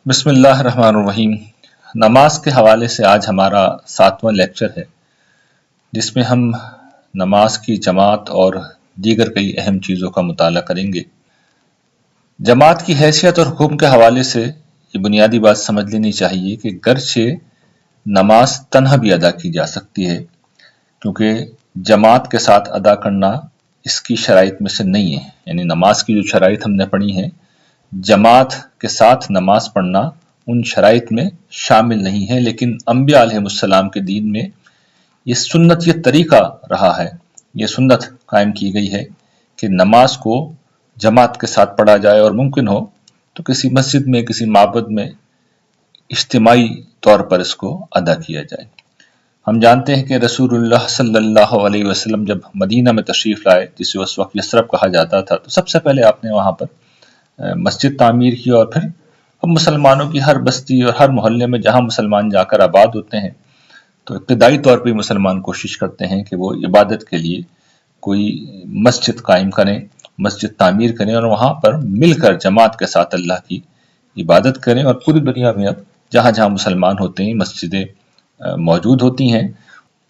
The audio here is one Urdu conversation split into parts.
بسم اللہ الرحمن الرحیم۔ نماز کے حوالے سے آج ہمارا 7واں لیکچر ہے، جس میں ہم نماز کی جماعت اور دیگر کئی اہم چیزوں کا مطالعہ کریں گے۔ جماعت کی حیثیت اور حکم کے حوالے سے یہ بنیادی بات سمجھ لینی چاہیے کہ گرچہ نماز تنہا بھی ادا کی جا سکتی ہے، کیونکہ جماعت کے ساتھ ادا کرنا اس کی شرائط میں سے نہیں ہے۔ یعنی نماز کی جو شرائط ہم نے پڑھی ہیں، جماعت کے ساتھ نماز پڑھنا ان شرائط میں شامل نہیں ہے، لیکن انبیاء علیہ السلام کے دین میں یہ سنت، یہ طریقہ رہا ہے، یہ سنت قائم کی گئی ہے کہ نماز کو جماعت کے ساتھ پڑھا جائے، اور ممکن ہو تو کسی مسجد میں، کسی معبد میں اجتماعی طور پر اس کو ادا کیا جائے۔ ہم جانتے ہیں کہ رسول اللہ صلی اللہ علیہ وسلم جب مدینہ میں تشریف لائے، جسے اس وقت یثرب کہا جاتا تھا، تو سب سے پہلے آپ نے وہاں پر مسجد تعمیر کی، اور پھر مسلمانوں کی ہر بستی اور ہر محلے میں جہاں مسلمان جا کر آباد ہوتے ہیں، تو ابتدائی طور پہ مسلمان کوشش کرتے ہیں کہ وہ عبادت کے لیے کوئی مسجد قائم کریں، مسجد تعمیر کریں، اور وہاں پر مل کر جماعت کے ساتھ اللہ کی عبادت کریں۔ اور پوری دنیا میں اب جہاں جہاں مسلمان ہوتے ہیں مسجدیں موجود ہوتی ہیں۔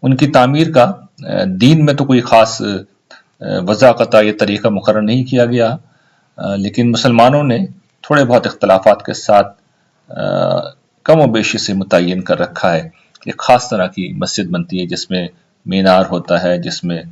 ان کی تعمیر کا دین میں تو کوئی خاص وضاقتہ یہ طریقہ مقرر نہیں کیا گیا، لیکن مسلمانوں نے تھوڑے بہت اختلافات کے ساتھ کم و بیشی سے متعین کر رکھا ہے۔ ایک خاص طرح کی مسجد بنتی ہے جس میں مینار ہوتا ہے، جس میں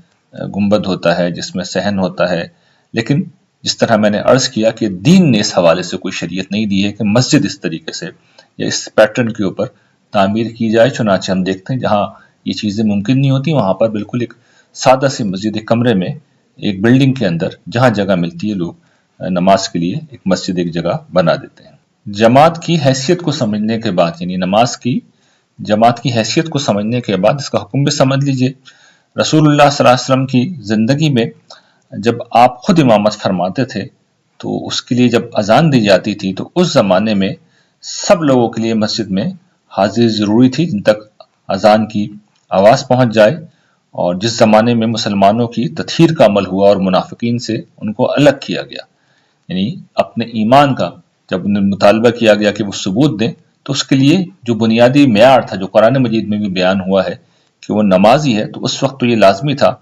گنبد ہوتا ہے، جس میں صحن ہوتا ہے، لیکن جس طرح میں نے عرض کیا کہ دین نے اس حوالے سے کوئی شریعت نہیں دی ہے کہ مسجد اس طریقے سے یا اس پیٹرن کے اوپر تعمیر کی جائے۔ چنانچہ ہم دیکھتے ہیں جہاں یہ چیزیں ممکن نہیں ہوتی، وہاں پر بالکل ایک سادہ سی مسجد، ایک کمرے میں، ایک بلڈنگ کے اندر جہاں جگہ ملتی ہے، لوگ نماز کے لیے ایک مسجد، ایک جگہ بنا دیتے ہیں۔ جماعت کی حیثیت کو سمجھنے کے بعد، یعنی نماز کی جماعت کی حیثیت کو سمجھنے کے بعد اس کا حکم بھی سمجھ لیجئے۔ رسول اللہ صلی اللہ علیہ وسلم کی زندگی میں جب آپ خود امامت فرماتے تھے تو اس کے لیے جب اذان دی جاتی تھی تو اس زمانے میں سب لوگوں کے لیے مسجد میں حاضری ضروری تھی جن تک اذان کی آواز پہنچ جائے۔ اور جس زمانے میں مسلمانوں کی تطہیر کا عمل ہوا اور منافقین سے ان کو الگ کیا گیا، یعنی اپنے ایمان کا جب انہیں مطالبہ کیا گیا کہ وہ ثبوت دیں، تو اس کے لیے جو بنیادی معیار تھا، جو قرآن مجید میں بھی بیان ہوا ہے کہ وہ نمازی ہے، تو اس وقت تو یہ لازمی تھا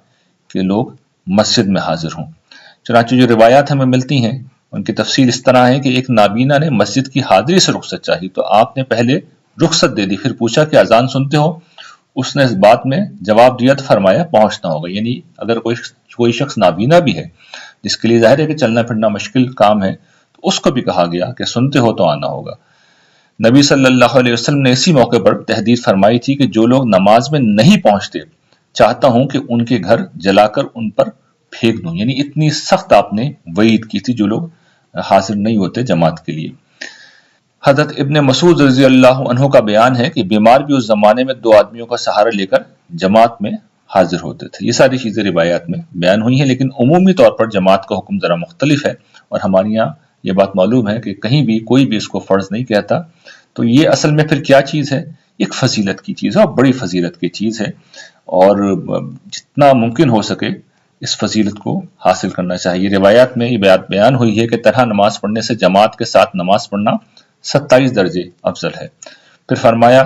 کہ لوگ مسجد میں حاضر ہوں۔ چنانچہ جو روایات ہمیں ملتی ہیں ان کی تفصیل اس طرح ہے کہ ایک نابینا نے مسجد کی حاضری سے رخصت چاہی، تو آپ نے پہلے رخصت دے دی، پھر پوچھا کہ اذان سنتے ہو؟ اس نے اس بات میں جواب دیا تو فرمایا پہنچنا ہوگا۔ یعنی اگر کوئی شخص نابینا بھی ہے جس کے لیے ظاہر ہے کہ چلنا پھرنا مشکل کام ہے، تو اس کو بھی کہا گیا کہ سنتے ہو تو آنا ہوگا۔ نبی صلی اللہ علیہ وسلم نے اسی موقع پر تحدید فرمائی تھی کہ جو لوگ نماز میں نہیں پہنچتے، چاہتا ہوں کہ ان کے گھر جلا کر ان پر پھینک دوں۔ یعنی اتنی سخت آپ نے وعید کی تھی جو لوگ حاضر نہیں ہوتے جماعت کے لیے۔ حضرت ابن مسعود رضی اللہ عنہ کا بیان ہے کہ بیمار بھی اس زمانے میں 2 آدمیوں کا سہارا لے کر جماعت میں حاضر ہوتے تھے۔ یہ ساری چیزیں روایات میں بیان ہوئی ہیں، لیکن عمومی طور پر جماعت کا حکم ذرا مختلف ہے، اور ہمارے یہاں یہ بات معلوم ہے کہ کہیں بھی کوئی بھی اس کو فرض نہیں کہتا۔ تو یہ اصل میں پھر کیا چیز ہے؟ ایک فضیلت کی چیز ہے، اور بڑی فضیلت کی چیز ہے، اور جتنا ممکن ہو سکے اس فضیلت کو حاصل کرنا چاہیے۔ روایات میں یہ بات بیان ہوئی ہے کہ تنہا نماز پڑھنے سے جماعت کے ساتھ نماز پڑھنا 27 درجے افضل ہے۔ پھر فرمایا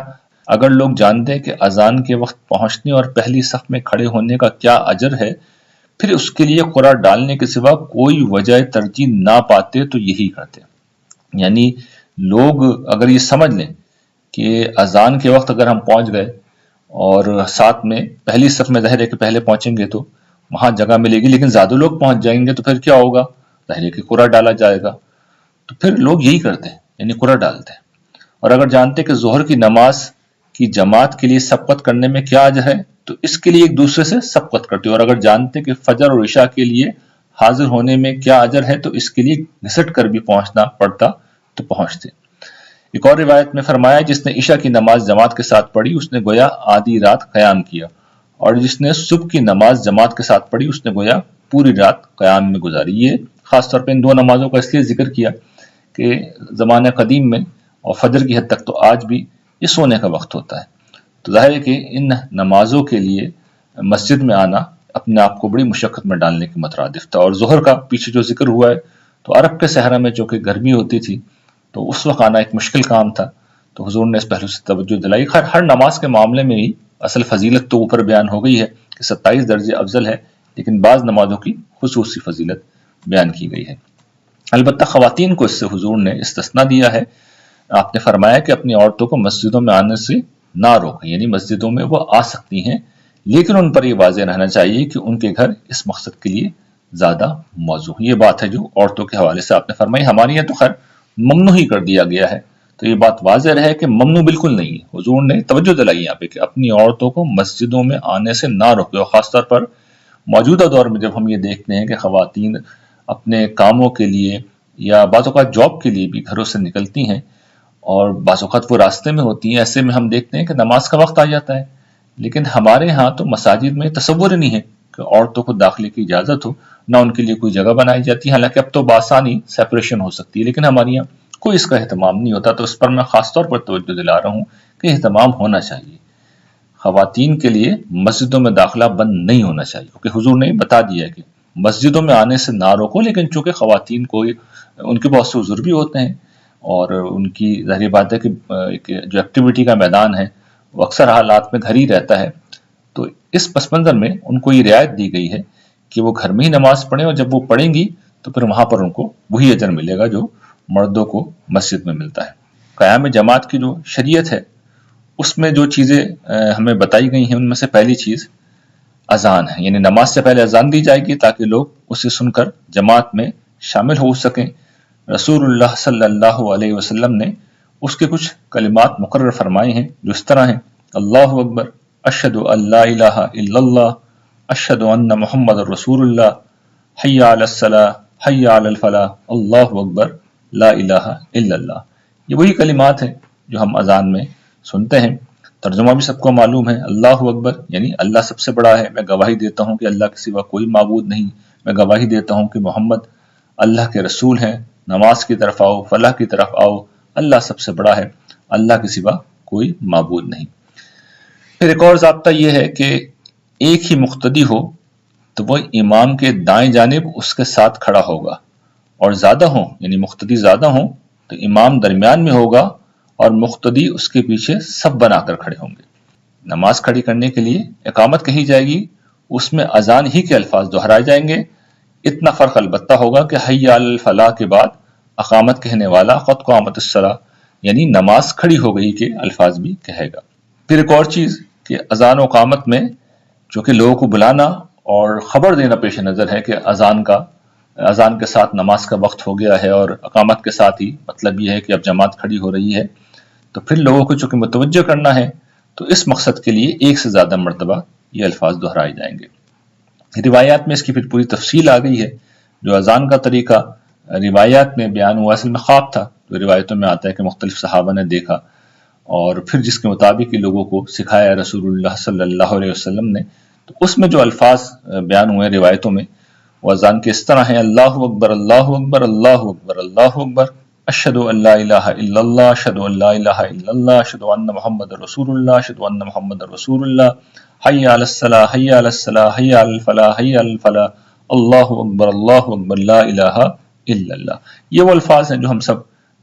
اگر لوگ جانتے کہ اذان کے وقت پہنچنے اور پہلی صف میں کھڑے ہونے کا کیا اجر ہے، پھر اس کے لیے قرعہ ڈالنے کے سوا کوئی وجہ ترجیح نہ پاتے تو یہی کرتے۔ یعنی لوگ اگر یہ سمجھ لیں کہ اذان کے وقت اگر ہم پہنچ گئے اور ساتھ میں پہلی صف میں ظاہر ہے کہ پہلے پہنچیں گے تو وہاں جگہ ملے گی، لیکن زیادہ لوگ پہنچ جائیں گے تو پھر کیا ہوگا؟ ظاہر ہے کہ قرعہ ڈالا جائے گا۔ تو پھر لوگ یہی کرتے ہیں، یعنی قرعہ ڈالتے ہیں۔ اور اگر جانتے کہ ظہر کی نماز کی جماعت کے لیے سبقت کرنے میں کیا اجر ہے تو اس کے لیے ایک دوسرے سے سبقت کرتے، اور اگر جانتے کہ فجر اور عشاء کے لیے حاضر ہونے میں کیا اجر ہے تو اس کے لیے گھسٹ کر بھی پہنچنا پڑتا تو پہنچتے۔ ایک اور روایت میں فرمایا جس نے عشاء کی نماز جماعت کے ساتھ پڑھی اس نے گویا آدھی رات قیام کیا، اور جس نے صبح کی نماز جماعت کے ساتھ پڑھی اس نے گویا پوری رات قیام میں گزاری۔ یہ خاص طور پہ ان 2 نمازوں کا اس لیے ذکر کیا کہ زمانہ قدیم میں اور فجر کی حد تک تو آج بھی یہ سونے کا وقت ہوتا ہے، تو ظاہر ہے کہ ان نمازوں کے لیے مسجد میں آنا اپنے آپ کو بڑی مشقت میں ڈالنے کے مترادف تھا۔ اور ظہر کا پیچھے جو ذکر ہوا ہے تو عرب کے صحرا میں چونکہ گرمی ہوتی تھی تو اس وقت آنا ایک مشکل کام تھا، تو حضور نے اس پہلو سے توجہ دلائی۔ ہر نماز کے معاملے میں ہی اصل فضیلت تو اوپر بیان ہو گئی ہے کہ 27 درجے افضل ہے، لیکن بعض نمازوں کی خصوصی فضیلت بیان کی گئی ہے۔ البتہ خواتین کو اس سے حضور نے استثناء دیا ہے۔ آپ نے فرمایا کہ اپنی عورتوں کو مسجدوں میں آنے سے نہ روکیں، یعنی مسجدوں میں وہ آ سکتی ہیں، لیکن ان پر یہ واضح رہنا چاہیے کہ ان کے گھر اس مقصد کے لیے زیادہ موزوں۔ یہ بات ہے جو عورتوں کے حوالے سے آپ نے فرمائی۔ ہمارے یہاں تو خیر ممنوع ہی کر دیا گیا ہے، تو یہ بات واضح رہے کہ ممنوع بالکل نہیں ہے۔ حضور نے توجہ دلائی یہاں پہ کہ اپنی عورتوں کو مسجدوں میں آنے سے نہ روکے، اور خاص طور پر موجودہ دور میں جب ہم یہ دیکھتے ہیں کہ خواتین اپنے کاموں کے لیے یا بعض اوقات جاب کے لیے بھی گھروں سے نکلتی ہیں اور بعض اوقات وہ راستے میں ہوتی ہیں، ایسے میں ہم دیکھتے ہیں کہ نماز کا وقت آ جاتا ہے، لیکن ہمارے ہاں تو مساجد میں تصور ہی نہیں ہے کہ عورتوں کو داخلے کی اجازت ہو، نہ ان کے لیے کوئی جگہ بنائی جاتی ہے۔ حالانکہ اب تو بآسانی سیپریشن ہو سکتی ہے، لیکن ہمارے یہاں کوئی اس کا اہتمام نہیں ہوتا، تو اس پر میں خاص طور پر توجہ دلا رہا ہوں کہ اہتمام ہونا چاہیے۔ خواتین کے لیے مسجدوں میں داخلہ بند نہیں ہونا چاہیے، کیونکہ حضور نے بتا دیا ہے کہ مسجدوں میں آنے سے نہ روکو، لیکن چونکہ خواتین کو ان کے بہت سے عذر بھی ہوتے ہیں اور ان کی ظاہر بات ہے کہ جو ایکٹیویٹی کا میدان ہے وہ اکثر حالات میں گھر ہی رہتا ہے، تو اس پس منظر میں ان کو یہ رعایت دی گئی ہے کہ وہ گھر میں ہی نماز پڑھیں، اور جب وہ پڑھیں گی تو پھر وہاں پر ان کو وہی اجر ملے گا جو مردوں کو مسجد میں ملتا ہے۔ قیام جماعت کی جو شریعت ہے اس میں جو چیزیں ہمیں بتائی گئی ہیں ان میں سے پہلی چیز اذان ہے، یعنی نماز سے پہلے اذان دی جائے گی تاکہ لوگ اسے سن کر جماعت میں شامل ہو سکیں۔ رسول اللہ صلی اللہ علیہ وسلم نے اس کے کچھ کلمات مقرر فرمائے ہیں جو اس طرح ہیں: اللہ اکبر، اشہد ان لا الہ الا اللہ، اشہد ان محمد رسول اللہ، حی علی الصلاۃ، حی علی الفلاح، اللہ اکبر، لا الہ الا اللہ۔ یہ وہی کلمات ہیں جو ہم اذان میں سنتے ہیں۔ ترجمہ بھی سب کو معلوم ہے، اللہ اکبر یعنی اللہ سب سے بڑا ہے، میں گواہی دیتا ہوں کہ اللہ کے سوا کوئی معبود نہیں، میں گواہی دیتا ہوں کہ محمد اللہ کے رسول ہیں، نماز کی طرف آؤ، فلاح کی طرف آؤ، اللہ سب سے بڑا ہے، اللہ کے سوا کوئی معبود نہیں۔ پھر ایک اور ضابطہ یہ ہے کہ ایک ہی مقتدی ہو تو وہ امام کے دائیں جانب اس کے ساتھ کھڑا ہوگا، اور زیادہ ہوں یعنی مقتدی زیادہ ہوں تو امام درمیان میں ہوگا اور مقتدی اس کے پیچھے سب بنا کر کھڑے ہوں گے۔ نماز کھڑی کرنے کے لیے اقامت کہی جائے گی، اس میں اذان ہی کے الفاظ دہرائے جائیں گے۔ اتنا فرق البتہ ہوگا کہ حی علی الفلاح کے بعد اقامت کہنے والا قد قامت الصلاۃ یعنی نماز کھڑی ہو گئی کے الفاظ بھی کہے گا۔ پھر ایک اور چیز کہ اذان و اقامت میں چونکہ لوگوں کو بلانا اور خبر دینا پیش نظر ہے کہ اذان کے ساتھ نماز کا وقت ہو گیا ہے، اور اقامت کے ساتھ ہی مطلب یہ ہے کہ اب جماعت کھڑی ہو رہی ہے، تو پھر لوگوں کو چونکہ متوجہ کرنا ہے تو اس مقصد کے لیے ایک سے زیادہ مرتبہ یہ الفاظ دہرائے جائیں گے۔ روایات میں اس کی پھر پوری تفصیل آ گئی ہے۔ جو اذان کا طریقہ روایات میں بیان ہوا اصل میں خواب تھا، جو روایتوں میں آتا ہے کہ مختلف صحابہ نے دیکھا اور پھر جس کے مطابق ہی لوگوں کو سکھایا رسول اللہ صلی اللہ علیہ وسلم نے، تو اس میں جو الفاظ بیان ہوئے روایتوں میں وہ اذان کے اس طرح ہیں: اللہ اکبر، اللہ اکبر، اللہ اکبر، اللہ اکبر، اشہد ان لا الہ الا اللہ، اشہد ان لا الہ الا اللہ، اشہد ان محمد رسول اللہ، اشہد ان محمد رسول اللہ، حی علی الصلاۃ، حی علی الصلاۃ، حی علی الفلاح، حی علی الفلاح، اللہ اکبر، اللہ اکبر، لا الہ الا اللہ۔ یہ وہ الفاظ ہیں جو ہم سب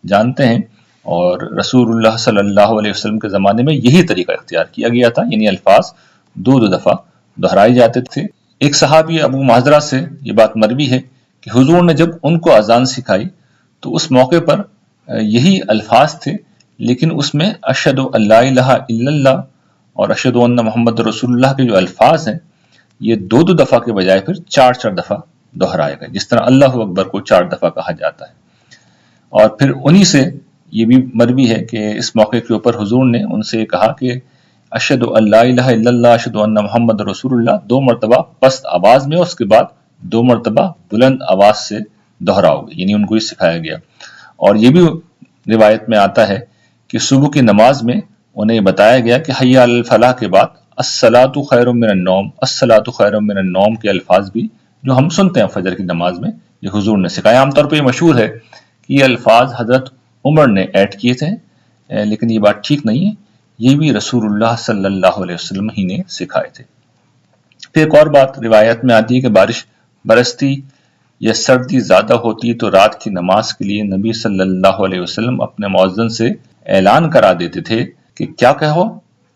جانتے ہیں، اور رسول اللہ صلی اللہ علیہ وسلم کے زمانے میں یہی طریقہ اختیار کیا گیا تھا، یعنی الفاظ دو دفعہ دہرائے جاتے تھے۔ ایک صحابی ابو معذرہ سے یہ بات مروی ہے کہ حضور نے جب ان کو اذان سکھائی تو اس موقع پر یہی الفاظ تھے، لیکن اس میں اشہد ان لا الہ الا اللہ اور اشہد ان محمد رسول اللہ کے جو الفاظ ہیں یہ دو دفعہ کے بجائے پھر چار دفعہ دہرائے گئے، جس طرح اللہ اکبر کو 4 دفعہ کہا جاتا ہے۔ اور پھر انہی سے یہ بھی مروی ہے کہ اس موقع کے اوپر حضور نے ان سے کہا کہ اشہد ان لا الہ الا اللہ، اشہد ان محمد رسول اللہ 2 مرتبہ پست آواز میں، اس کے بعد 2 مرتبہ بلند آواز سے دہراؤ گے، یعنی ان کو یہ سکھایا گیا۔ اور یہ بھی روایت میں آتا ہے کہ صبح کی نماز میں انہیں بتایا گیا کہ حی علی الفلاح کے بعد الصلاۃ خیر من النوم، الصلاۃ خیر من النوم کے الفاظ بھی جو ہم سنتے ہیں فجر کی نماز میں، یہ حضور نے سکھایا۔ عام طور پہ یہ مشہور ہے کہ یہ الفاظ حضرت عمر نے ایڈ کیے تھے، لیکن یہ بات ٹھیک نہیں ہے، یہ بھی رسول اللہ صلی اللہ علیہ وسلم ہی نے سکھائے تھے۔ پھر ایک اور بات روایت میں آتی ہے کہ بارش برستی یا سردی زیادہ ہوتی تو رات کی نماز کے لیے نبی صلی اللہ علیہ وسلم اپنے مؤذن سے اعلان کرا دیتے تھے کہ کیا کہو،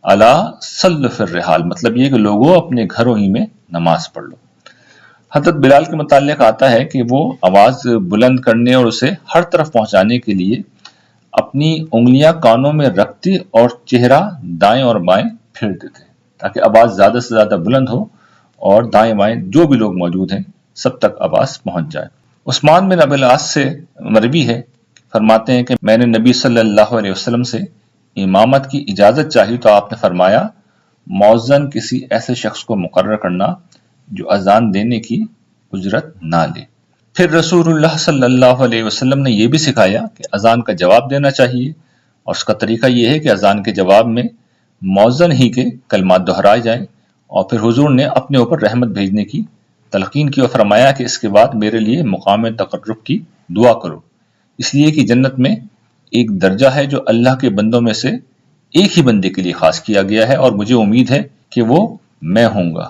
الا صلوا فی الرحال، مطلب یہ کہ لوگوں اپنے گھروں ہی میں نماز پڑھ لو۔ حضرت بلال کے متعلق آتا ہے کہ وہ آواز بلند کرنے اور اسے ہر طرف پہنچانے کے لیے اپنی انگلیاں کانوں میں رکھتے اور چہرہ دائیں اور بائیں پھیرتے تھے تاکہ آواز زیادہ سے زیادہ بلند ہو اور دائیں بائیں جو بھی لوگ موجود ہیں سب تک آواز پہنچ جائے۔ عثمان بن ابی العاص سے مروی ہے، فرماتے ہیں کہ میں نے نبی صلی اللہ علیہ وسلم سے امامت کی اجازت چاہی تو آپ نے فرمایا مؤذن کسی ایسے شخص کو مقرر کرنا جو اذان دینے کی اجرت نہ لے۔ پھر رسول اللہ صلی اللہ علیہ وسلم نے یہ بھی سکھایا کہ اذان کا جواب دینا چاہیے، اور اس کا طریقہ یہ ہے کہ اذان کے جواب میں مؤذن ہی کے کلمات دہرائے جائیں، اور پھر حضور نے اپنے اوپر رحمت بھیجنے کی تلقین کی اور فرمایا کہ اس کے بعد میرے لیے مقام تقرب کی دعا کرو، اس لیے کہ جنت میں ایک درجہ ہے جو اللہ کے بندوں میں سے ایک ہی بندے کے لیے خاص کیا گیا ہے، اور مجھے امید ہے کہ وہ میں ہوں گا،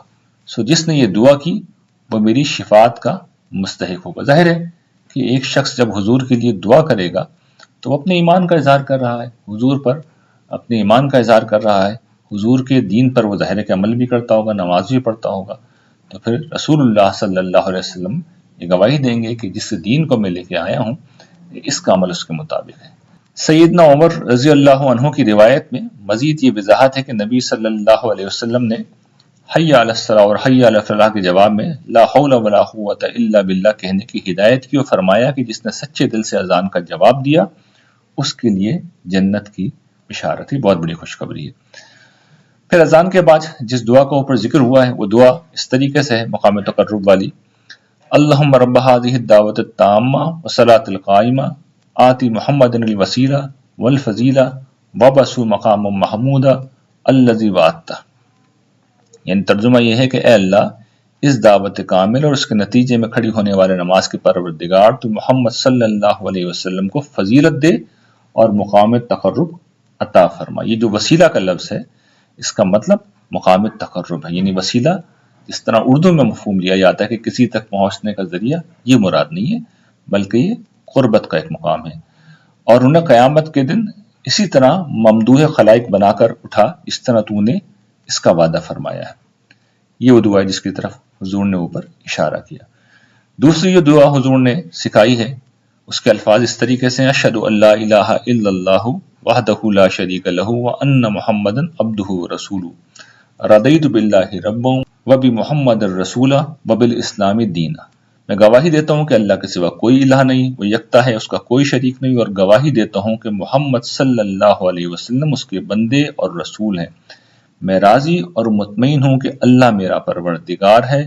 سو جس نے یہ دعا کی وہ میری شفاعت کا مستحق ہوگا۔ ظاہر ہے کہ ایک شخص جب حضور کے لیے دعا کرے گا تو وہ اپنے ایمان کا اظہار کر رہا ہے، حضور پر اپنے ایمان کا اظہار کر رہا ہے، حضور کے دین پر وہ ظاہر ہے کہ عمل بھی کرتا ہوگا، نماز بھی پڑھتا ہوگا، تو پھر رسول اللہ صلی اللہ علیہ وسلم یہ گواہی دیں گے کہ جس دین کو میں لے کے آیا ہوں اس کا عمل اس کے مطابق ہے۔ سیدنا عمر رضی اللہ عنہ کی روایت میں مزید یہ وضاحت ہے کہ نبی صلی اللہ علیہ وسلم نے حی علی الصلاۃ اور حی علی الفلاح کے جواب میں لا حول ولا قوۃ الا باللہ کہنے کی ہدایت کی اور فرمایا کہ جس نے سچے دل سے اذان کا جواب دیا اس کے لیے جنت کی بشارت ہے، بہت بڑی خوشخبری ہے۔ پھر اذان کے بعد جس دعا کا اوپر ذکر ہوا ہے وہ دعا اس طریقے سے ہے مقام تقرب والی، اللہم رب هذه الدعوۃ التامہ والصلاۃ القائمہ آتی محمد الوسیلہ والفضیلہ وبعثہ مقام محمود الذی وعدتہ، یعنی ترجمہ یہ ہے کہ اے اللہ اس دعوت کامل اور اس کے نتیجے میں کھڑی ہونے والے نماز کے پروردگار تو محمد صلی اللہ علیہ وسلم کو فضیلت دے اور مقام تقرب عطا فرما۔ یہ جو وسیلہ کا لفظ ہے اس کا مطلب مقام تقرب ہے، یعنی وسیلہ جس طرح اردو میں مفہوم لیا جاتا ہے کہ کسی تک پہنچنے کا ذریعہ، یہ مراد نہیں ہے بلکہ یہ قربت کا ایک مقام ہے، اور انہیں قیامت کے دن اسی طرح ممدوح خلائق بنا کر اٹھا اس طرح تو نے اس کا وعدہ فرمایا ہے۔ یہ وہ دعا ہے جس کی طرف حضور نے اوپر اشارہ کیا۔ دوسری جو دعا حضور نے سکھائی ہے اس کے الفاظ اس طریقے سے اشہد ان لا الہ الا اللہ وحدہ لا شریک لہ وان محمدا عبدہ ورسولہ رضیت باللہ ربا وبمحمد الرسولہ وبالاسلام دینا، میں گواہی دیتا ہوں کہ اللہ کے سوا کوئی الہ نہیں، وہ یکتا ہے، اس کا کوئی شریک نہیں، اور گواہی دیتا ہوں کہ محمد صلی اللہ علیہ وسلم اس کے بندے اور رسول ہیں، میں راضی اور مطمئن ہوں کہ اللہ میرا پروردگار ہے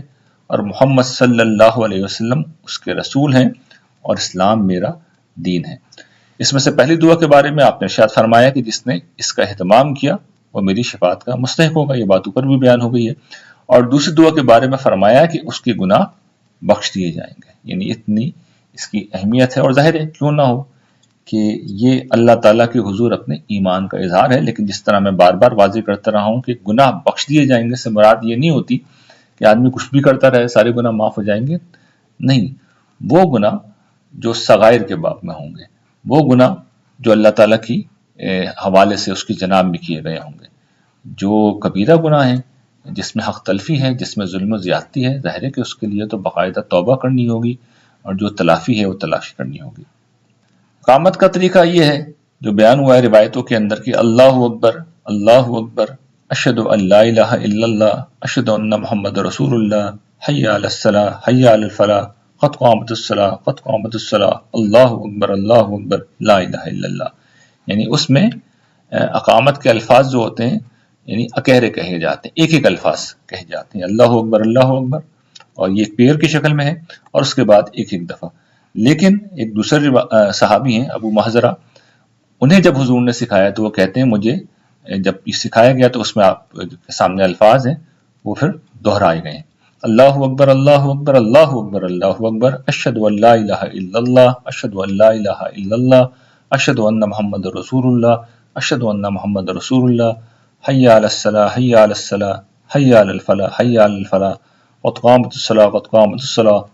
اور محمد صلی اللہ علیہ وسلم اس کے رسول ہیں اور اسلام میرا دین ہے۔ اس میں سے پہلی دعا کے بارے میں آپ نے ارشاد فرمایا کہ جس نے اس کا اہتمام کیا وہ میری شفاعت کا مستحق ہوگا، یہ بات اوپر بھی بیان ہو گئی ہے، اور دوسری دعا کے بارے میں فرمایا کہ اس کے گناہ بخش دیے جائیں گے، یعنی اتنی اس کی اہمیت ہے، اور ظاہر ہے کیوں نہ ہو کہ یہ اللہ تعالیٰ کے حضور اپنے ایمان کا اظہار ہے، لیکن جس طرح میں بار بار واضح کرتا رہا ہوں کہ گناہ بخش دیے جائیں گے سے مراد یہ نہیں ہوتی کہ آدمی کچھ بھی کرتا رہے سارے گناہ معاف ہو جائیں گے، نہیں، وہ گناہ جو صغائر کے باب میں ہوں گے، وہ گناہ جو اللہ تعالیٰ کی حوالے سے اس کی جناب میں کیے گئے ہوں گے، جو کبیرہ گناہ ہیں جس میں حق تلفی ہے، جس میں ظلم و زیادتی ہے، ظاہر ہے کہ اس کے لیے تو باقاعدہ توبہ کرنی ہوگی اور جو تلافی ہے وہ تلافی کرنی ہوگی۔ اقامت کا طریقہ یہ ہے جو بیان ہوا ہے روایتوں کے اندر کہ اللہ اکبر اللہ اکبر اشہد ان لا الہ الا اللہ اشہد ان محمد رسول اللہ حی علی الصلاۃ حی علی الفلاح قد قامت الصلاۃ قد قامت الصلاۃ اللہ اکبر لا الہ الا اللہ، یعنی اس میں اقامت کے الفاظ جو ہوتے ہیں یعنی اکہرے کہے جاتے ہیں، ایک ایک الفاظ کہے جاتے ہیں، اللہ اکبر، اور یہ ایک پیر کی شکل میں ہے اور اس کے بعد ایک ایک دفعہ۔ لیکن ایک دوسرے صحابی ہیں ابو محذرہ، انہیں جب حضور نے سکھایا تو وہ کہتے ہیں مجھے جب یہ سکھایا گیا تو اس میں آپ کے سامنے الفاظ ہیں وہ پھر دہرائے گئے ہیں، اللہ اکبر اللہ اکبر اللہ اکبر اللہ اکبر اشہد ان لا الہ الا اللہ اشہد ان لا الہ الا اللہ اشہد ان محمد رسول اللہ اشہد ان محمد رسول اللہ حی علی الصلاۃ حی علی الصلاۃ حی علی الفلاح حی علی الفلاح قد قامت الصلاۃ قد قامت الصلاۃ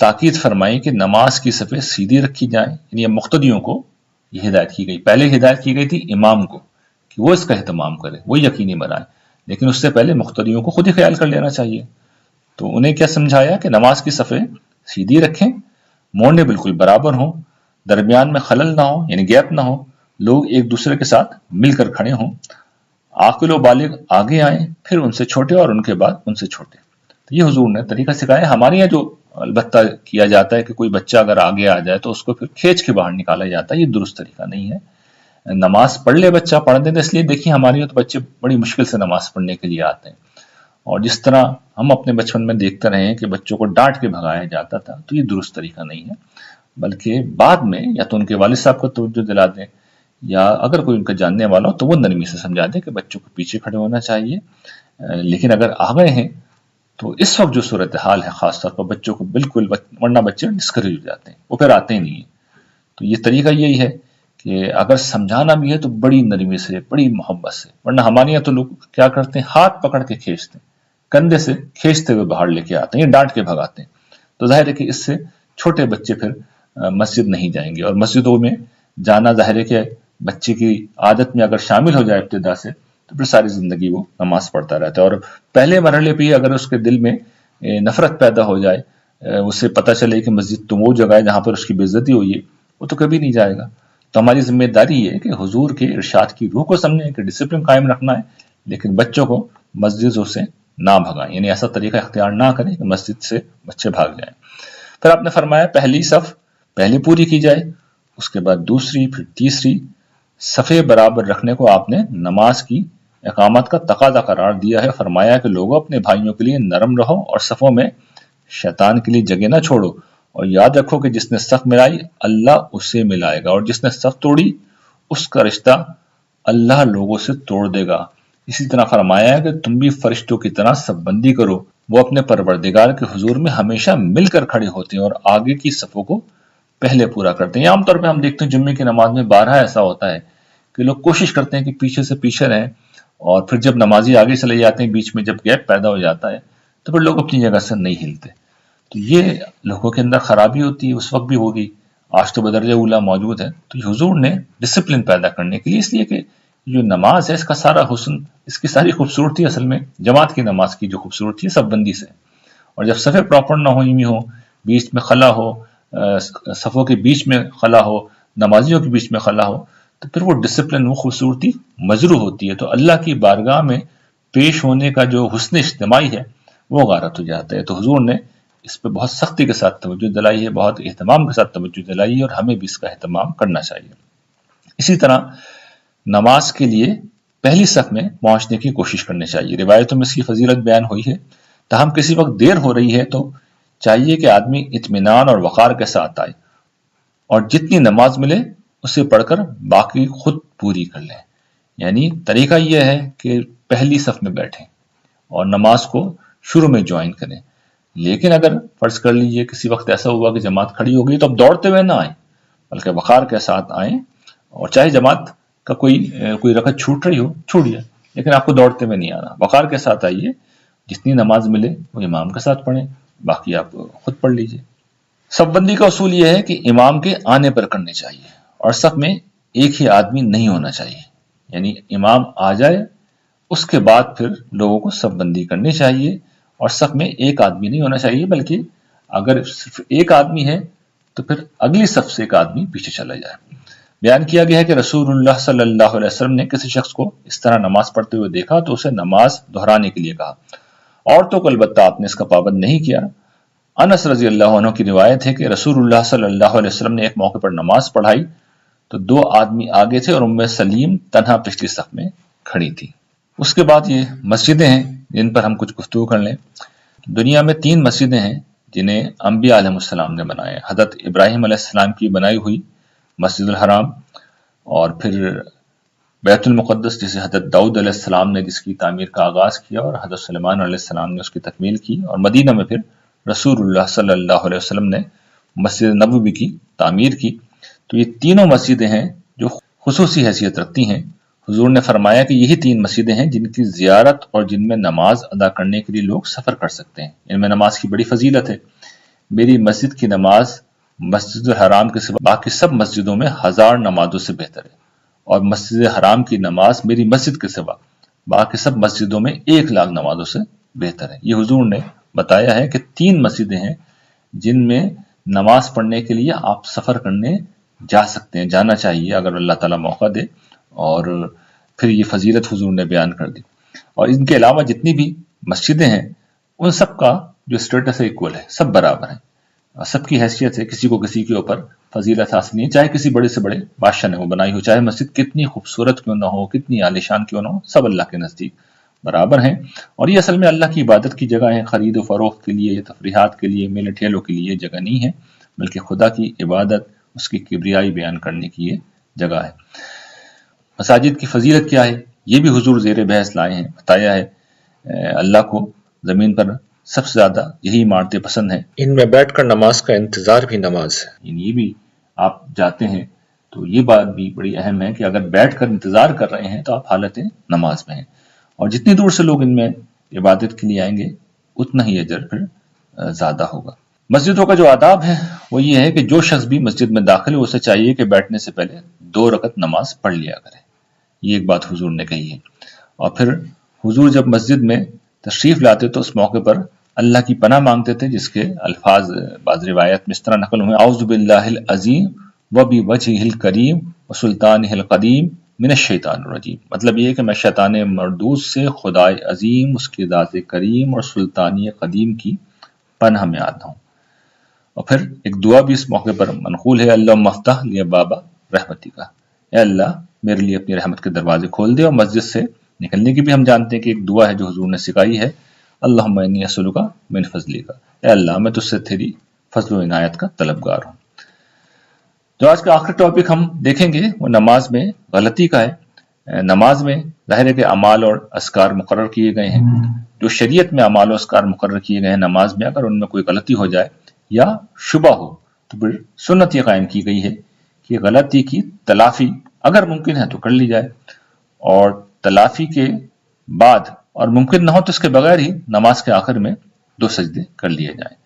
تاکید فرمائی کہ نماز کی صفیں سیدھی رکھی جائیں، یعنی مقتدیوں کو یہ ہدایت کی گئی۔ پہلے ہدایت کی گئی تھی امام کو کہ وہ اس کا اہتمام کرے، وہ یقینی بنائے، لیکن اس سے پہلے مقتدیوں کو خود ہی خیال کر لینا چاہیے۔ تو انہیں کیا سمجھایا کہ نماز کی صفیں سیدھی رکھیں، موڑنے بالکل برابر ہوں، درمیان میں خلل نہ ہو، یعنی گیپ نہ ہو، لوگ ایک دوسرے کے ساتھ مل کر کھڑے ہوں، عاقل و بالغ آگے آئیں، پھر ان سے چھوٹے اور ان کے بعد ان سے چھوٹے۔ تو یہ حضور نے طریقہ سکھایا۔ ہمارے یہاں جو البتہ کیا جاتا ہے کہ کوئی بچہ اگر آگے آ جائے تو اس کو پھر کھینچ کے باہر نکالا جاتا ہے، یہ درست طریقہ نہیں ہے۔ نماز پڑھ لے بچہ، پڑھ دیں، اس لیے دیکھیے ہمارے یہاں تو بچے بڑی مشکل سے نماز پڑھنے کے لیے آتے ہیں، اور جس طرح ہم اپنے بچپن میں دیکھتے رہے ہیں کہ بچوں کو ڈانٹ کے بھگایا جاتا تھا، تو یہ درست طریقہ نہیں ہے، بلکہ بعد میں یا تو ان کے والد صاحب کو توجہ دلا دیں، یا اگر کوئی ان کا جاننے والا ہو تو وہ نرمی سے سمجھا دے کہ بچوں کو پیچھے کھڑے ہونا چاہیے۔ لیکن اگر آ گئے ہیں تو اس وقت جو صورتحال ہے، خاص طور پر بچوں کو بالکل، ورنہ بچے ڈسکریج ہو جاتے ہیں، وہ پھر آتے ہی نہیں ہیں۔ تو یہ طریقہ یہی ہے کہ اگر سمجھانا بھی ہے تو بڑی نرمی سے، بڑی محبت سے، ورنہ ہمارے یہاں تو لوگ کیا کرتے ہیں، ہاتھ پکڑ کے کھینچتے ہیں، کندھے سے کھینچتے ہوئے باہر لے کے آتے ہیں، ڈانٹ کے بھگاتے ہیں۔ تو ظاہر ہے کہ اس سے چھوٹے بچے پھر مسجد نہیں جائیں گے، اور مسجدوں میں جانا ظاہر ہے کہ بچے کی عادت میں اگر شامل ہو جائے ابتدا سے، تو پھر ساری زندگی وہ نماز پڑھتا رہتا ہے۔ اور پہلے مرحلے پہ اگر اس کے دل میں نفرت پیدا ہو جائے، اسے پتہ چلے کہ مسجد تو وہ جگہ ہے جہاں پر اس کی بے عزتی ہوئی ہے، وہ تو کبھی نہیں جائے گا۔ تو ہماری ذمہ داری یہ ہے کہ حضور کے ارشاد کی روح کو سمجھیں کہ ڈسپلن قائم رکھنا ہے، لیکن بچوں کو مسجدوں سے نہ بھگائیں، یعنی ایسا طریقہ اختیار نہ کریں کہ مسجد سے بچے بھاگ جائیں۔ پھر آپ نے فرمایا پہلی صف پہلے پوری کی جائے، اس کے بعد دوسری، پھر تیسری۔ صفیں برابر رکھنے کو آپ نے نماز کی اقامت کا تقاضا قرار دیا ہے۔ فرمایا کہ لوگوں اپنے بھائیوں کے لیے نرم رہو اور صفوں میں شیطان کے لیے جگہ نہ چھوڑو، اور یاد رکھو کہ جس نے صف ملائی اللہ اسے ملائے گا، اور جس نے صف توڑی اس کا رشتہ اللہ لوگوں سے توڑ دے گا۔ اسی طرح فرمایا ہے کہ تم بھی فرشتوں کی طرح صف بندی کرو، وہ اپنے پروردگار کے حضور میں ہمیشہ مل کر کھڑے ہوتے ہیں اور آگے کی صفوں کو پہلے پورا کرتے ہیں۔ عام طور پہ ہم دیکھتے ہیں جمعے کی نماز میں بارہا ایسا ہوتا ہے کہ لوگ کوشش کرتے ہیں کہ پیچھے سے پیچھے رہیں، اور پھر جب نمازی آگے چلے جاتے ہیں، بیچ میں جب گیپ پیدا ہو جاتا ہے تو پھر لوگ اپنی جگہ سے نہیں ہلتے۔ تو یہ لوگوں کے اندر خرابی ہوتی ہے، اس وقت بھی ہوگی، آج تو بدرجہ اولا موجود ہے۔ تو حضور نے ڈسپلن پیدا کرنے کے لیے، اس لیے کہ جو نماز ہے اس کا سارا حسن، اس کی ساری خوبصورتی اصل میں جماعت کی نماز کی جو خوبصورتی ہے صف بندی سے، اور جب صفیں پراپر نہ ہوئی ہو، بیچ میں خلا ہو، صفوں کے بیچ میں خلا ہو، نمازیوں کے بیچ میں خلا ہو، تو پھر وہ ڈسپلن، وہ خوبصورتی مجروح ہوتی ہے۔ تو اللہ کی بارگاہ میں پیش ہونے کا جو حسن اجتماعی ہے وہ غارت ہو جاتا ہے۔ تو حضور نے اس پہ بہت سختی کے ساتھ توجہ دلائی ہے، بہت اہتمام کے ساتھ توجہ دلائی ہے، اور ہمیں بھی اس کا اہتمام کرنا چاہیے۔ اسی طرح نماز کے لیے پہلی صف میں پہنچنے کی کوشش کرنی چاہیے۔ روایتوں میں اس کی فضیلت بیان ہوئی ہے۔ تاہم کسی وقت دیر ہو رہی ہے تو چاہیے کہ آدمی اطمینان اور وقار کے ساتھ آئے، اور جتنی نماز ملے اسے پڑھ کر باقی خود پوری کر لیں۔ یعنی طریقہ یہ ہے کہ پہلی صف میں بیٹھیں اور نماز کو شروع میں جوائن کریں، لیکن اگر فرض کر لیجئے کسی وقت ایسا ہوا کہ جماعت کھڑی ہو گئی تو اب دوڑتے ہوئے نہ آئیں، بلکہ وقار کے ساتھ آئیں، اور چاہے جماعت کا کوئی رکعت چھوٹ رہی ہو، چھوٹ جائے، لیکن آپ کو دوڑتے ہوئے نہیں آنا، وقار کے ساتھ آئیے، جتنی نماز ملے وہ امام کے ساتھ پڑھیں، باقی آپ خود پڑھ لیجئے۔ صف بندی کا اصول یہ ہے کہ امام کے آنے پر کرنی چاہیے، اور صف میں ایک ہی آدمی نہیں ہونا چاہیے، یعنی امام آ جائے اس کے بعد پھر لوگوں کو صف بندی کرنی چاہیے، اور صف میں ایک آدمی نہیں ہونا چاہیے، بلکہ اگر صرف ایک آدمی ہے تو پھر اگلی صف سے ایک آدمی پیچھے چلا جائے۔ بیان کیا گیا ہے کہ رسول اللہ صلی اللہ علیہ وسلم نے کسی شخص کو اس طرح نماز پڑھتے ہوئے دیکھا تو اسے نماز دہرانے کے لیے کہا، عورتوں کو البتہ آپ نے اس کا پابند نہیں کیا۔ انس رضی اللہ عنہ کی روایت ہے کہ رسول اللہ صلی اللہ علیہ وسلم نے ایک موقع پر نماز پڑھائی تو 2 آدمی آگے تھے اور ام سلیم تنہا پچھلی صف میں کھڑی تھی۔ اس کے بعد یہ مسجدیں ہیں جن پر ہم کچھ گفتگو کر لیں۔ دنیا میں 3 مسجدیں ہیں جنہیں انبیاء علیہ السلام نے بنائے، حضرت ابراہیم علیہ السلام کی بنائی ہوئی مسجد الحرام، اور پھر بیت المقدس جسے حضرت داؤد علیہ السلام نے جس کی تعمیر کا آغاز کیا اور حضرت سلیمان علیہ السلام نے اس کی تکمیل کی، اور مدینہ میں پھر رسول اللہ صلی اللہ علیہ وسلم نے مسجد نبوی کی تعمیر کی۔ تو یہ تینوں مسجدیں ہیں جو خصوصی حیثیت رکھتی ہیں۔ حضور نے فرمایا کہ یہی 3 مسجدیں ہیں جن کی زیارت اور جن میں نماز ادا کرنے کے لیے لوگ سفر کر سکتے ہیں، ان میں نماز کی بڑی فضیلت ہے۔ میری مسجد کی نماز مسجد الحرام کے سوا باقی سب مسجدوں میں 1000 نمازوں سے بہتر ہے، اور مسجد حرام کی نماز میری مسجد کے سوا باقی سب مسجدوں میں 1,00,000 نمازوں سے بہتر ہے۔ یہ حضور نے بتایا ہے کہ 3 مسجدیں ہیں جن میں نماز پڑھنے کے لیے آپ سفر کرنے جا سکتے ہیں، جانا چاہیے اگر اللہ تعالیٰ موقع دے، اور پھر یہ فضیلت حضور نے بیان کر دی۔ اور ان کے علاوہ جتنی بھی مسجدیں ہیں ان سب کا جو اسٹیٹس ہے ایکول ہے، سب برابر ہیں، سب کی حیثیت ہے، کسی کو کسی کے اوپر فضیلت حاصل نہیں ہے، چاہے کسی بڑے سے بڑے بادشاہ نے وہ بنائی ہو، چاہے مسجد کتنی خوبصورت کیوں نہ ہو، کتنی عالیشان کیوں نہ ہو، سب اللہ کے نزدیک برابر ہیں۔ اور یہ اصل میں اللہ کی عبادت کی جگہ ہے، خرید و فروخت کے لیے، تفریحات کے لیے، میلے ٹھیلوں کے لیے جگہ نہیں ہے، بلکہ خدا کی عبادت، اس کی کبریائی بیان کرنے کی یہ جگہ ہے۔ مساجد کی فضیلت کیا ہے یہ بھی حضور زیر بحث لائے ہیں، بتایا ہے اللہ کو زمین پر سب سے زیادہ یہی عمارتیں پسند ہیں، ان میں بیٹھ کر نماز کا انتظار بھی نماز ہے۔ یہ بھی آپ جاتے ہیں تو یہ بات بھی بڑی اہم ہے کہ اگر بیٹھ کر انتظار کر رہے ہیں تو آپ حالت نماز میں ہیں، اور جتنی دور سے لوگ ان میں عبادت کے لیے آئیں گے اتنا ہی اجر پھر زیادہ ہوگا۔ مسجدوں کا جو آداب ہے وہ یہ ہے کہ جو شخص بھی مسجد میں داخل ہو اسے چاہیے کہ بیٹھنے سے پہلے 2 رکعت نماز پڑھ لیا کرے، یہ ایک بات حضور نے کہی ہے۔ اور پھر حضور جب مسجد میں تشریف لاتے تو اس موقع پر اللہ کی پناہ مانگتے تھے، جس کے الفاظ بعض روایت میں اس طرح نقل ہوئے: اعوذ باللہ العظیم وبوجہہ الکریم وسلطانہ القدیم من الشیطان الرجیم۔ مطلب یہ ہے کہ میں شیطان مردود سے خدائے عظیم، اس کی ذات کریم اور سلطانی قدیم کی پناہ میں آتا ہوں۔ اور پھر ایک دعا بھی اس موقع پر منقول ہے: اللہم افتح لی ابواب رحمتک، اے اللہ میرے لیے اپنی رحمت کے دروازے کھول دے۔ اور مسجد سے نکلنے کی بھی ہم جانتے ہیں کہ ایک دعا ہے جو حضور نے سکھائی ہے: اللہم انی اسألک من فضلک، اے اللہ میں تجھ سے تیری فضل و عنایت کا طلبگار ہوں۔ جو آج کا آخری ٹاپک ہم دیکھیں گے وہ نماز میں غلطی کا ہے۔ نماز میں ظاہر ہے کہ اعمال اور اذکار مقرر کیے گئے ہیں، جو شریعت میں اعمال و اذکار مقرر کیے گئے ہیں، نماز میں اگر ان میں کوئی غلطی ہو جائے یا شبہ ہو تو پھر سنت یہ قائم کی گئی ہے کہ غلطی کی تلافی اگر ممکن ہے تو کر لی جائے، اور تلافی کے بعد اور ممکن نہ ہو تو اس کے بغیر ہی نماز کے آخر میں 2 سجدے کر لیے جائیں۔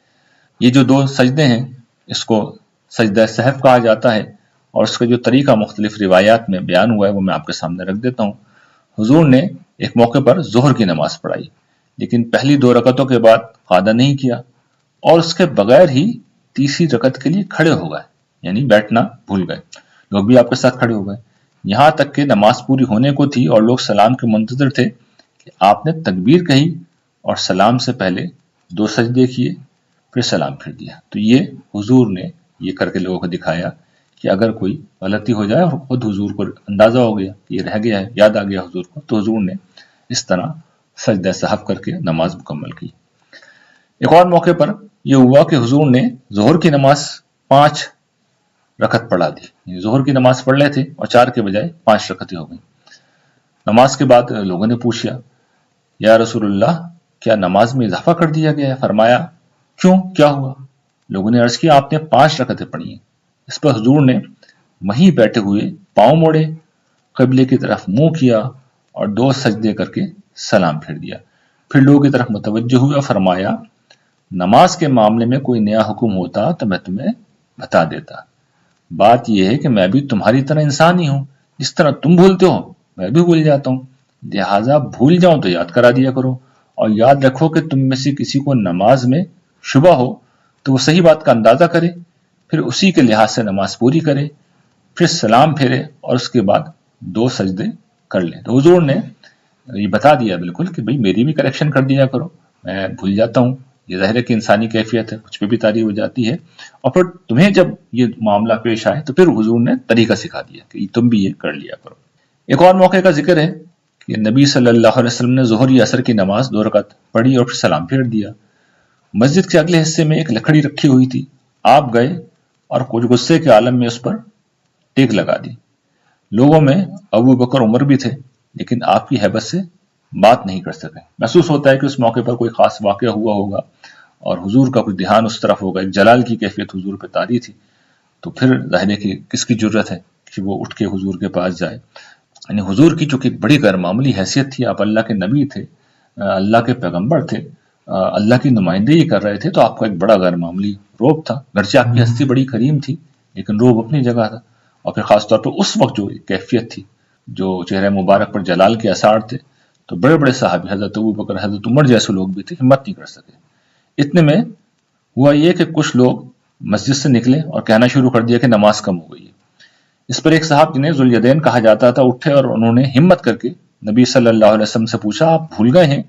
یہ جو 2 سجدے ہیں اس کو سجدہ سہو کہا جاتا ہے، اور اس کا جو طریقہ مختلف روایات میں بیان ہوا ہے وہ میں آپ کے سامنے رکھ دیتا ہوں۔ حضور نے ایک موقع پر ظہر کی نماز پڑھائی، لیکن پہلی 2 رکعتوں کے بعد قعدہ نہیں کیا، اور اس کے بغیر ہی تیسری رکعت کے لیے کھڑے ہو گئے، یعنی بیٹھنا بھول گئے، لوگ بھی آپ کے ساتھ کھڑے ہو گئے، یہاں تک کہ نماز پوری ہونے کو تھی اور لوگ سلام کے منتظر تھے کہ آپ نے تکبیر کہی اور سلام سے پہلے 2 سجدے کیے، پھر سلام پھر دیا۔ تو یہ حضور نے یہ کر کے لوگوں کو دکھایا کہ اگر کوئی غلطی ہو جائے اور خود حضور کو اندازہ ہو گیا کہ یہ رہ گیا ہے، یاد آ گیا حضور کو، تو حضور نے اس طرح سجدہ سہو کر کے نماز مکمل کی۔ ایک اور موقع پر یہ ہوا کہ حضور نے ظہر کی نماز 5 رکعت پڑھا دی، ظہر کی نماز پڑھ رہے تھے اور 4 کے بجائے 5 رکعتیں ہو گئیں۔ نماز کے بعد لوگوں نے پوچھا: یا رسول اللہ کیا نماز میں اضافہ کر دیا گیا ہے؟ فرمایا: کیوں، کیا ہوا؟ لوگوں نے عرض کیا: آپ نے 5 رکعتیں پڑھی ہیں۔ اس پر حضور نے وہیں بیٹھے ہوئے پاؤں موڑے، قبلے کی طرف منہ کیا اور 2 سجدے کر کے سلام پھیر دیا، پھر لوگوں کی طرف متوجہ ہوئے اور فرمایا: نماز کے معاملے میں کوئی نیا حکم ہوتا تو میں تمہیں بتا دیتا، بات یہ ہے کہ میں بھی تمہاری طرح انسان ہی ہوں، جس طرح تم بھولتے ہو میں بھی بھول جاتا ہوں، لہٰذا بھول جاؤں تو یاد کرا دیا کرو، اور یاد رکھو کہ تم میں سے کسی کو نماز میں شبہ ہو تو وہ صحیح بات کا اندازہ کرے، پھر اسی کے لحاظ سے نماز پوری کرے، پھر سلام پھیرے اور اس کے بعد 2 سجدے کر لیں۔ تو حضور نے یہ بتا دیا بالکل کہ بھئی میری بھی کریکشن کر دیا کرو، میں بھول جاتا ہوں، یہ ظاہر ہے کہ انسانی کیفیت ہے، کچھ پہ بھی تاریخ ہو جاتی ہے، اور پھر تمہیں جب یہ معاملہ پیش آئے تو پھر حضور نے طریقہ سکھا دیا کہ تم بھی یہ کر لیا کرو۔ ایک اور موقع کا ذکر ہے کہ نبی صلی اللہ علیہ وسلم نے ظہر یا عصر کی نماز 2 رکعت پڑھی اور پھر سلام پھیر دیا۔ مسجد کے اگلے حصے میں ایک لکڑی رکھی ہوئی تھی، آپ گئے اور کچھ غصے کے عالم میں اس پر ٹیک لگا دی۔ لوگوں میں ابو بکر عمر بھی تھے، لیکن آپ کی ہیبت سے بات نہیں کر سکے۔ محسوس ہوتا ہے کہ اس موقع پر کوئی خاص واقعہ ہوا ہوگا اور حضور کا کچھ دھیان اس طرف ہوگا، ایک جلال کی کیفیت حضور پہ طاری تھی، تو پھر ظاہر ہے کہ کس کی جرت ہے کہ وہ اٹھ کے حضور کے پاس جائے۔ یعنی حضور کی چونکہ بڑی غیر معمولی حیثیت تھی، آپ اللہ کے نبی تھے، اللہ کے پیغمبر تھے، اللہ کی نمائندگی کر رہے تھے تو آپ کا ایک بڑا غیر معمولی روب تھا، گرچہ آپ کی ہستی بڑی کریم تھی لیکن روب اپنی جگہ تھا. اور پھر خاص طور پر اس وقت جو کیفیت تھی، جو چہرہ مبارک پر جلال کے آثار تھے، تو بڑے بڑے صحابی حضرت ابوبکر، حضرت عمر جیسے لوگ بھی تھے، ہمت نہیں کر سکے. اتنے میں ہوا یہ کہ کچھ لوگ مسجد سے نکلے اور کہنا شروع کر دیا کہ نماز کم ہو گئی ہے. اس پر ایک صاحب جنہیں ذوالیدین کہا جاتا تھا اٹھے اور انہوں نے ہمت کر کے نبی صلی اللہ علیہ وسلم سے پوچھا، آپ بھول گئے ہیں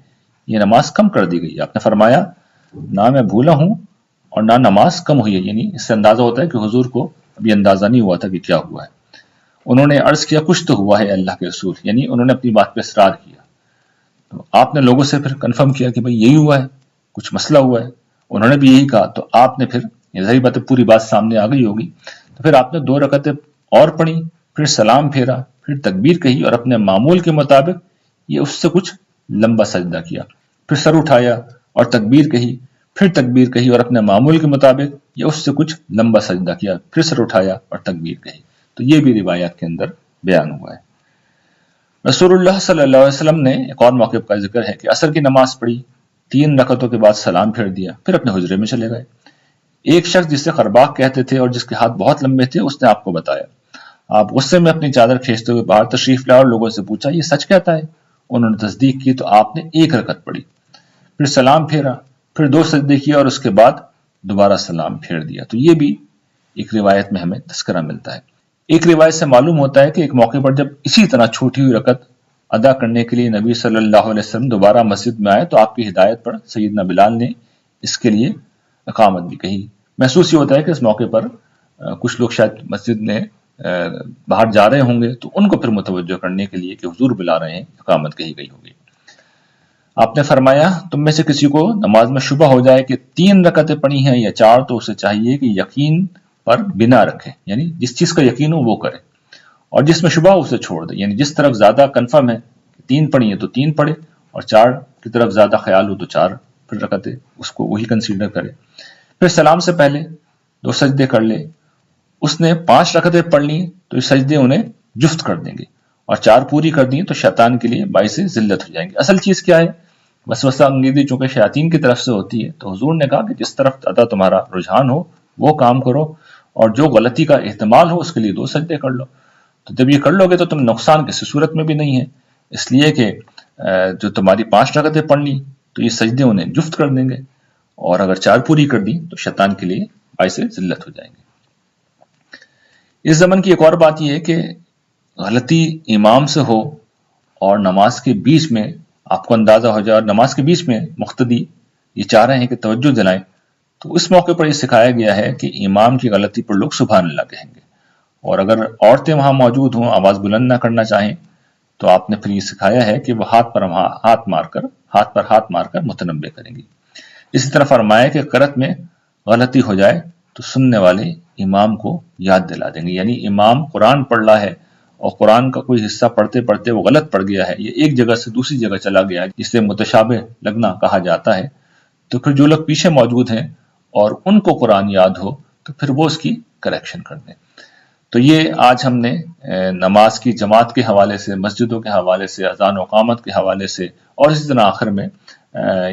یہ نماز کم کر دی گئی؟ آپ نے فرمایا، نہ میں بھولا ہوں اور نہ نماز کم ہوئی ہے. یعنی اس سے اندازہ ہوتا ہے کہ حضور کو ابھی اندازہ نہیں ہوا تھا کہ کیا ہوا ہے. انہوں نے عرض کیا، کچھ تو ہوا ہے اللہ کے رسول. یعنی انہوں نے اپنی بات پہ اصرار کیا. تو آپ نے لوگوں سے پھر کنفرم کیا کہ بھئی یہی ہوا ہے، کچھ مسئلہ ہوا ہے. انہوں نے بھی یہی کہا. تو آپ نے پھر، ظاہر بات ہے پوری بات سامنے آ گئی ہوگی، تو پھر آپ نے 2 رکعتیں اور پڑھی، پھر سلام پھیرا، پھر تکبیر کہی اور اپنے معمول کے مطابق یہ اس سے کچھ لمبا سجدہ کیا، پھر سر اٹھایا اور تکبیر کہی، پھر تکبیر کہی اور اپنے معمول کے مطابق یہ اس سے کچھ لمبا سجدہ کیا، پھر سر اٹھایا اور تکبیر کہی. تو یہ بھی روایات کے اندر بیان ہوا ہے. رسول اللہ صلی اللہ علیہ وسلم نے ایک اور موقع کا ذکر ہے کہ عصر کی نماز پڑھی، 3 رکعتوں کے بعد سلام پھیر دیا، پھر اپنے حجرے میں چلے گئے. ایک شخص جسے خرباق کہتے تھے اور جس کے ہاتھ بہت لمبے تھے، اس نے آپ کو بتایا. آپ غصے میں اپنی چادر کھینچتے ہوئے باہر تشریف لائے اور لوگوں سے پوچھا، یہ سچ کہتا ہے؟ انہوں نے تصدیق کی تو آپ نے 1 رکعت پڑھی، پھر سلام پھیرا، پھر 2 سجدے کیا اور اس کے بعد دوبارہ سلام پھیر دیا. تو یہ بھی ایک روایت میں ہمیں تذکرہ ملتا ہے. ایک روایت سے معلوم ہوتا ہے کہ ایک موقع پر جب اسی طرح چھوٹی ہوئی رکعت ادا کرنے کے لیے نبی صلی اللہ علیہ وسلم دوبارہ مسجد میں آئے تو آپ کی ہدایت پر سیدنا بلال نے اس کے لیے اقامت بھی کہی. محسوس یہ ہوتا ہے کہ اس موقع پر کچھ لوگ شاید مسجد میں باہر جا رہے ہوں گے، تو ان کو پھر متوجہ کرنے کے لیے کہ حضور بلا رہے ہیں، اقامت کہی گئی ہوگی. آپ نے فرمایا، تم میں سے کسی کو نماز میں شبہ ہو جائے کہ 3 رکعتیں پڑھی ہیں یا 4 تو اسے چاہیے کہ یقین پر بنا رکھے، یعنی جس چیز کا یقین ہو وہ کرے، اور جس میں شبہ ہو اسے چھوڑ دے. یعنی جس طرف زیادہ کنفرم ہے 3 پڑھی ہیں تو 3 پڑھے، اور 4 کی طرف زیادہ خیال ہو تو 4 پھر رکعتیں اس کو وہی کنسیڈر کرے. پھر سلام سے پہلے 2 سجدے کر لے. اس نے 5 رکعتیں پڑھ لی تو یہ سجدے انہیں جفت کر دیں گے، اور 4 پوری کر دیں تو شیطان کے لیے باعث ذلت ہو جائیں گے. اصل چیز کیا ہے؟ وسوسہ انگیزی چونکہ شیاطین کی طرف سے ہوتی ہے، تو حضور نے کہا کہ جس طرف زیادہ تمہارا رجحان ہو وہ کام کرو، اور جو غلطی کا احتمال ہو اس کے لیے 2 سجدے کر لو. تو جب یہ کر لو گے تو تم نقصان کسی صورت میں بھی نہیں ہے، اس لیے کہ جو تمہاری 5 رکعتیں پڑھ لی تو یہ سجدے انہیں جفت کر دیں گے، اور اگر 4 پوری کر دی تو شیطان کے لیے باعث ذلت ہو جائیں گے. اس زمن کی ایک اور بات یہ ہے کہ غلطی امام سے ہو اور نماز کے بیچ میں آپ کو اندازہ ہو جائے اور نماز کے بیچ میں مقتدی یہ چاہ رہے ہیں کہ توجہ دلائیں، تو اس موقع پر یہ سکھایا گیا ہے کہ امام کی غلطی پر لوگ سبحان اللہ کہیں گے، اور اگر عورتیں وہاں موجود ہوں، آواز بلند نہ کرنا چاہیں، تو آپ نے پھر یہ سکھایا ہے کہ وہ ہاتھ پر ہاتھ مار کر متنبہ کریں گی. اسی طرح فرمایا کہ قرأت میں غلطی ہو جائے تو سننے والے امام کو یاد دلا دیں گے. یعنی امام قرآن پڑھ رہا ہے اور قرآن کا کوئی حصہ پڑھتے پڑھتے وہ غلط پڑھ گیا ہے، یہ ایک جگہ سے دوسری جگہ چلا گیا ہے، جسے متشابہ لگنا کہا جاتا ہے، تو پھر جو لوگ پیچھے موجود ہیں اور ان کو قرآن یاد ہو تو پھر وہ اس کی کریکشن کر دیں. تو یہ آج ہم نے نماز کی جماعت کے حوالے سے، مسجدوں کے حوالے سے، اذان و اقامت کے حوالے سے، اور اسی طرح آخر میں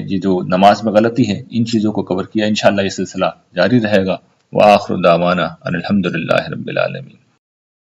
یہ جو نماز میں غلطی ہے، ان چیزوں کو کور کیا. انشاءاللہ یہ سلسلہ جاری رہے گا. وآخر دعوانا ان الحمد للہ رب العالمین.